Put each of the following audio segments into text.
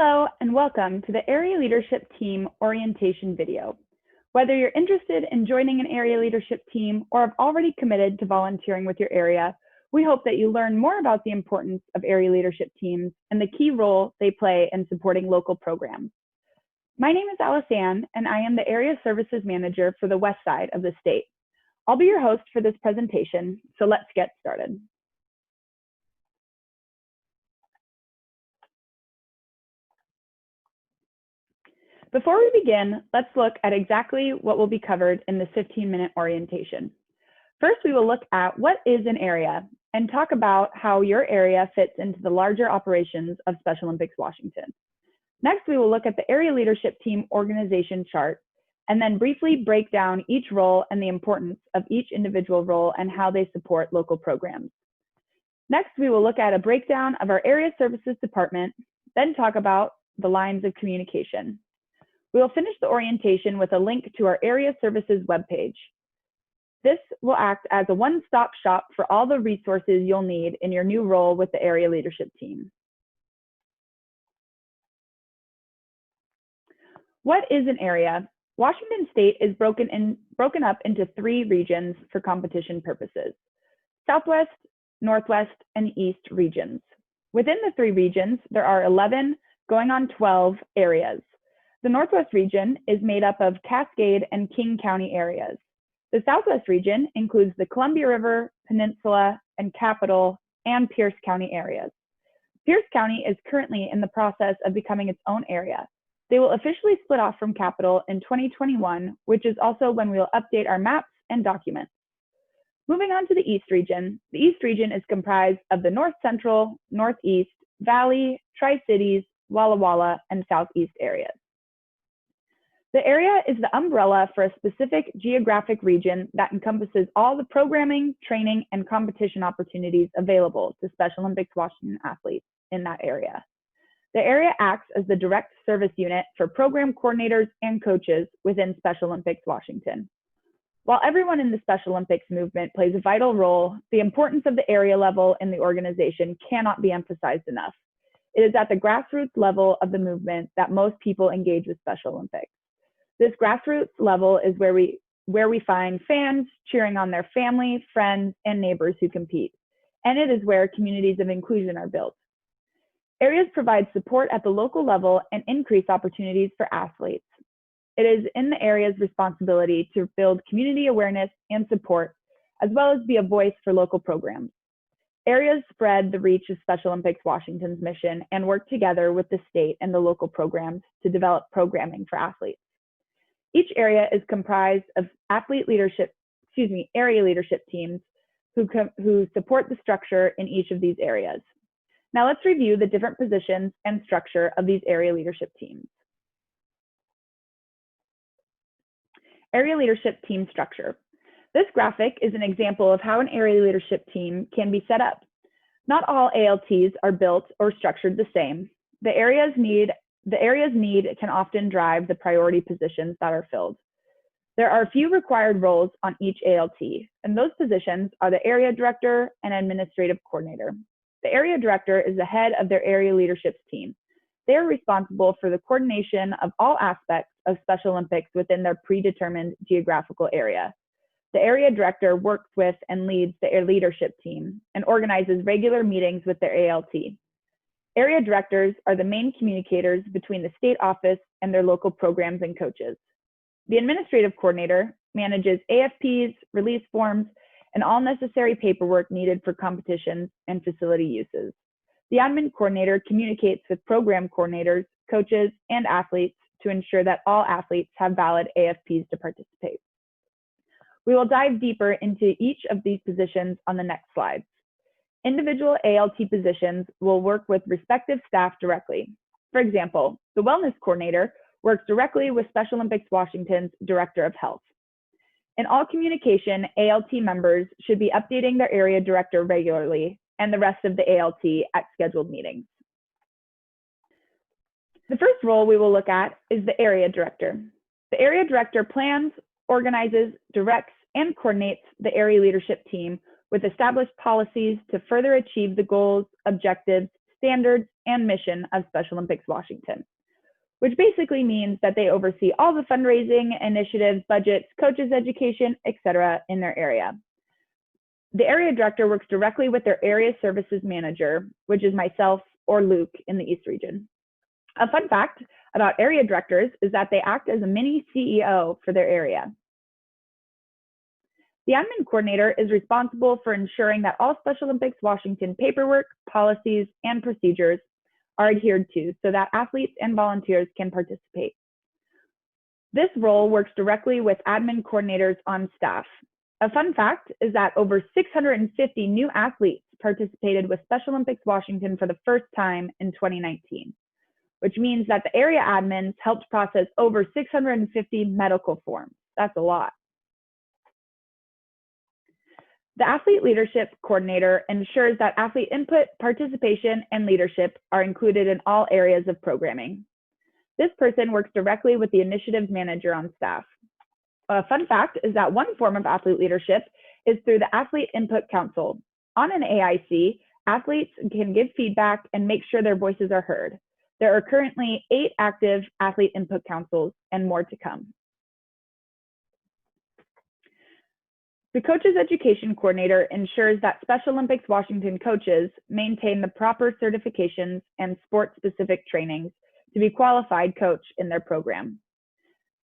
Hello and welcome to the Area Leadership Team orientation video. Whether you're interested in joining an area leadership team or have already committed to volunteering with your area, we hope that you learn more about the importance of area leadership teams and the key role they play in supporting local programs. My name is Alice Ann, and I am the Area Services Manager for the west side of the state. I'll be your host for this presentation, so let's get started. Before we begin, let's look at exactly what will be covered in this 15-minute orientation. First, we will look at what is an area and talk about how your area fits into the larger operations of Special Olympics Washington. Next, we will look at the Area Leadership Team organization chart and then briefly break down each role and the importance of each individual role and how they support local programs. Next, we will look at a breakdown of our Area Services Department, then talk about the lines of communication. We will finish the orientation with a link to our Area Services webpage. This will act as a one-stop shop for all the resources you'll need in your new role with the Area Leadership Team. What is an area? Washington State is broken up into 3 regions for competition purposes: Southwest, Northwest, and East regions. Within the 3 regions, there are 11, going on 12 areas. The Northwest region is made up of Cascade and King County areas. The Southwest region includes the Columbia River, Peninsula, and Capitol, and Pierce County areas. Pierce County is currently in the process of becoming its own area. They will officially split off from Capitol in 2021, which is also when we will update our maps and documents. Moving on to the East region. The East region is comprised of the North Central, Northeast, Valley, Tri-Cities, Walla Walla, and Southeast areas. The area is the umbrella for a specific geographic region that encompasses all the programming, training, and competition opportunities available to Special Olympics Washington athletes in that area. The area acts as the direct service unit for program coordinators and coaches within Special Olympics Washington. While everyone in the Special Olympics movement plays a vital role, the importance of the area level in the organization cannot be emphasized enough. It is at the grassroots level of the movement that most people engage with Special Olympics. This grassroots level is where we find fans cheering on their family, friends, and neighbors who compete. And it is where communities of inclusion are built. Areas provide support at the local level and increase opportunities for athletes. It is in the area's responsibility to build community awareness and support, as well as be a voice for local programs. Areas spread the reach of Special Olympics Washington's mission and work together with the state and the local programs to develop programming for athletes. Each area is comprised of area leadership teams who support the structure in each of these areas. Now let's review the different positions and structure of these area leadership teams. Area leadership team structure. This graphic is an example of how an area leadership team can be set up. Not all ALTs are built or structured the same. The area's need can often drive the priority positions that are filled. There are a few required roles on each ALT, and those positions are the area director and administrative coordinator. The area director is the head of their area leadership team. They are responsible for the coordination of all aspects of Special Olympics within their predetermined geographical area. The area director works with and leads the area leadership team and organizes regular meetings with their ALT. Area directors are the main communicators between the state office and their local programs and coaches. The administrative coordinator manages AFPs, release forms, and all necessary paperwork needed for competitions and facility uses. The admin coordinator communicates with program coordinators, coaches, and athletes to ensure that all athletes have valid AFPs to participate. We will dive deeper into each of these positions on the next slides. Individual ALT positions will work with respective staff directly. For example, the wellness coordinator works directly with Special Olympics Washington's Director of Health. In all communication, ALT members should be updating their area director regularly and the rest of the ALT at scheduled meetings. The first role we will look at is the area director. The area director plans, organizes, directs, and coordinates the area leadership team with established policies to further achieve the goals, objectives, standards, and mission of Special Olympics Washington, which basically means that they oversee all the fundraising initiatives, budgets, coaches education, etc. in their area. The area director works directly with their area services manager, which is myself or Luke in the East region. A fun fact about area directors is that they act as a mini CEO for their area. The admin coordinator is responsible for ensuring that all Special Olympics Washington paperwork, policies, and procedures are adhered to so that athletes and volunteers can participate. This role works directly with admin coordinators on staff. A fun fact is that over 650 new athletes participated with Special Olympics Washington for the first time in 2019, which means that the area admins helped process over 650 medical forms. That's a lot. The athlete leadership coordinator ensures that athlete input, participation, and leadership are included in all areas of programming. This person works directly with the initiatives manager on staff. A fun fact is that one form of athlete leadership is through the Athlete Input Council. On an AIC, athletes can give feedback and make sure their voices are heard. There are currently 8 active athlete input councils and more to come. The coaches education coordinator ensures that Special Olympics Washington coaches maintain the proper certifications and sport-specific trainings to be qualified coach in their program.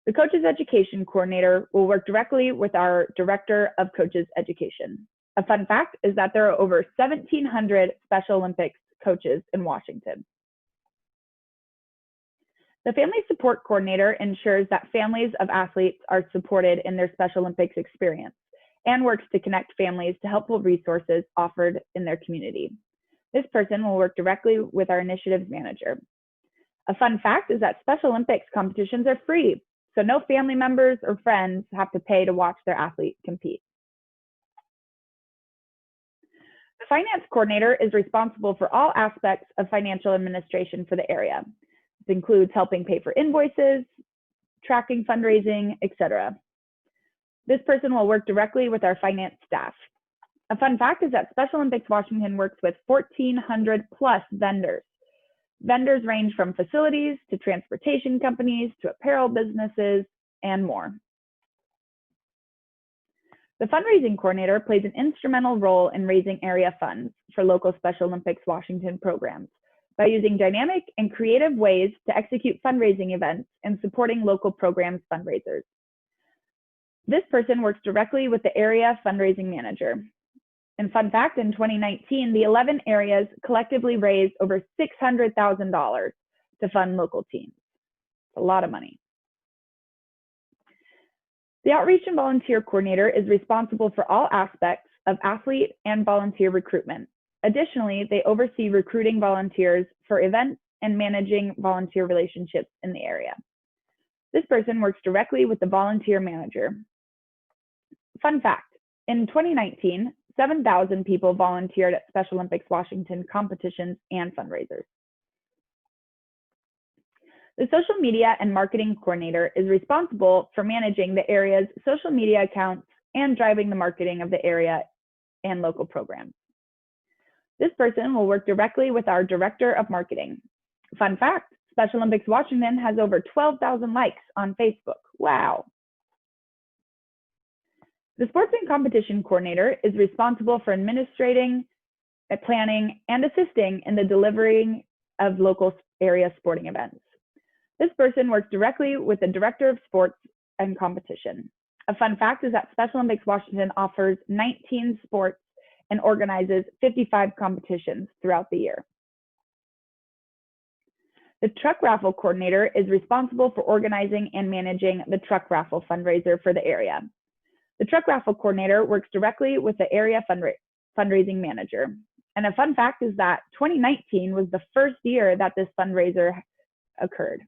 The coaches education coordinator will work directly with our director of coaches education. A fun fact is that there are over 1,700 Special Olympics coaches in Washington. The family support coordinator ensures that families of athletes are supported in their Special Olympics experience and works to connect families to helpful resources offered in their community. This person will work directly with our initiatives manager. A fun fact is that Special Olympics competitions are free, so no family members or friends have to pay to watch their athlete compete. The finance coordinator is responsible for all aspects of financial administration for the area. This includes helping pay for invoices, tracking fundraising, etc. This person will work directly with our finance staff. A fun fact is that Special Olympics Washington works with 1,400 plus vendors. Vendors range from facilities to transportation companies to apparel businesses and more. The fundraising coordinator plays an instrumental role in raising area funds for local Special Olympics Washington programs by using dynamic and creative ways to execute fundraising events and supporting local programs fundraisers. This person works directly with the area fundraising manager. And fun fact, in 2019, the 11 areas collectively raised over $600,000 to fund local teams. It's a lot of money. The outreach and volunteer coordinator is responsible for all aspects of athlete and volunteer recruitment. Additionally, they oversee recruiting volunteers for events and managing volunteer relationships in the area. This person works directly with the volunteer manager. Fun fact, in 2019, 7,000 people volunteered at Special Olympics Washington competitions and fundraisers. The social media and marketing coordinator is responsible for managing the area's social media accounts and driving the marketing of the area and local programs. This person will work directly with our director of marketing. Fun fact, Special Olympics Washington has over 12,000 likes on Facebook. Wow. The sports and competition coordinator is responsible for administrating, planning, and assisting in the delivery of local area sporting events. This person works directly with the director of sports and competition. A fun fact is that Special Olympics Washington offers 19 sports and organizes 55 competitions throughout the year. The truck raffle coordinator is responsible for organizing and managing the truck raffle fundraiser for the area. The truck raffle coordinator works directly with the area fundraising manager. And a fun fact is that 2019 was the first year that this fundraiser occurred.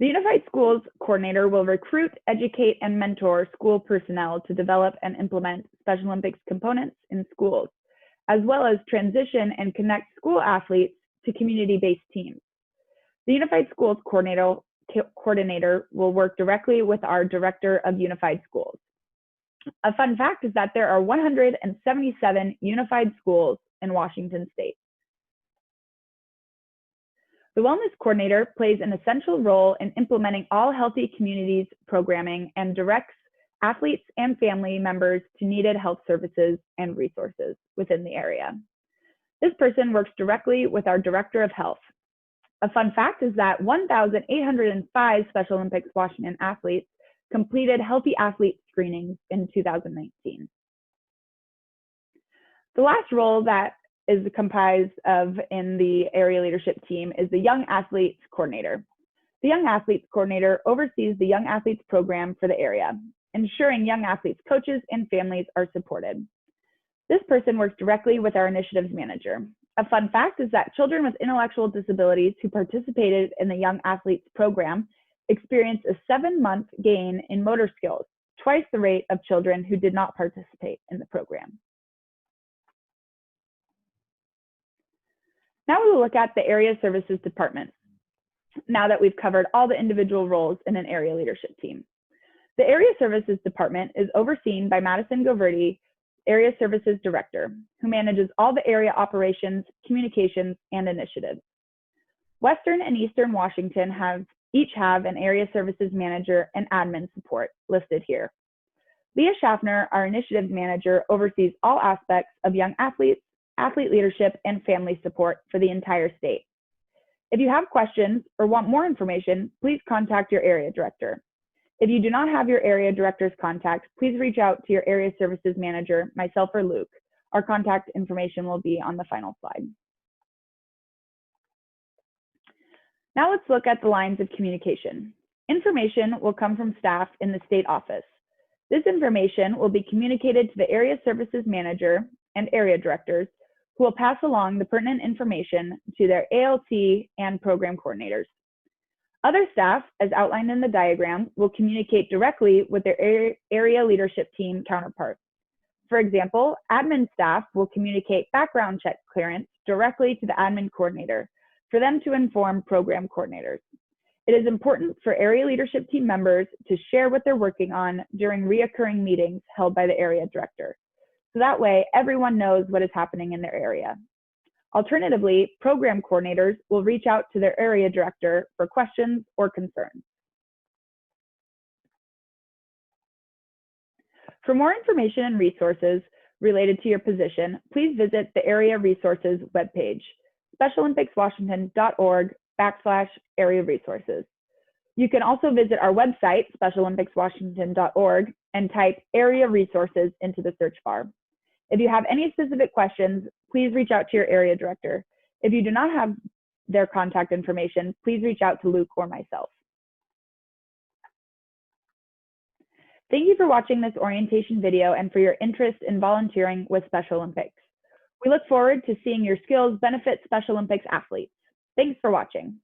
The Unified Schools Coordinator will recruit, educate, and mentor school personnel to develop and implement Special Olympics components in schools, as well as transition and connect school athletes to community-based teams. The Unified Schools Coordinator will work directly with our Director of Unified Schools. A fun fact is that there are 177 unified schools in Washington State. The Wellness Coordinator plays an essential role in implementing all Healthy Communities programming and directs athletes and family members to needed health services and resources within the area. This person works directly with our Director of Health. A fun fact is that 1,805 Special Olympics Washington athletes completed healthy athlete screenings in 2019. The last role that is comprised of in the area leadership team is the Young Athletes Coordinator. The Young Athletes Coordinator oversees the Young Athletes program for the area, ensuring young athletes, coaches, and families are supported. This person works directly with our initiatives manager. A fun fact is that children with intellectual disabilities who participated in the Young Athletes program experienced a 7-month gain in motor skills, twice the rate of children who did not participate in the program. Now we will look at the Area Services Department, now that we've covered all the individual roles in an area leadership team. The Area Services Department is overseen by Madison Goverdi, Area Services Director, who manages all the area operations, communications, and initiatives. Western and Eastern Washington each have an Area Services Manager and admin support listed here. Leah Schaffner, our Initiatives Manager, oversees all aspects of young athletes, athlete leadership, and family support for the entire state. If you have questions or want more information, please contact your area director. If you do not have your area director's contact, please reach out to your area services manager, myself, or Luke. Our contact information will be on the final slide. Now let's look at the lines of communication. Information will come from staff in the state office. This information will be communicated to the area services manager and area directors, who will pass along the pertinent information to their ALT and program coordinators. Other staff, as outlined in the diagram, will communicate directly with their area leadership team counterparts. For example, admin staff will communicate background check clearance directly to the admin coordinator for them to inform program coordinators. It is important for area leadership team members to share what they're working on during reoccurring meetings held by the area director. So that way, everyone knows what is happening in their area. Alternatively, program coordinators will reach out to their area director for questions or concerns. For more information and resources related to your position, please visit the Area Resources webpage, specialolympicswashington.org/area resources. You can also visit our website, specialolympicswashington.org, and type Area Resources into the search bar. If you have any specific questions, please reach out to your area director. If you do not have their contact information, please reach out to Luke or myself. Thank you for watching this orientation video and for your interest in volunteering with Special Olympics. We look forward to seeing your skills benefit Special Olympics athletes. Thanks for watching.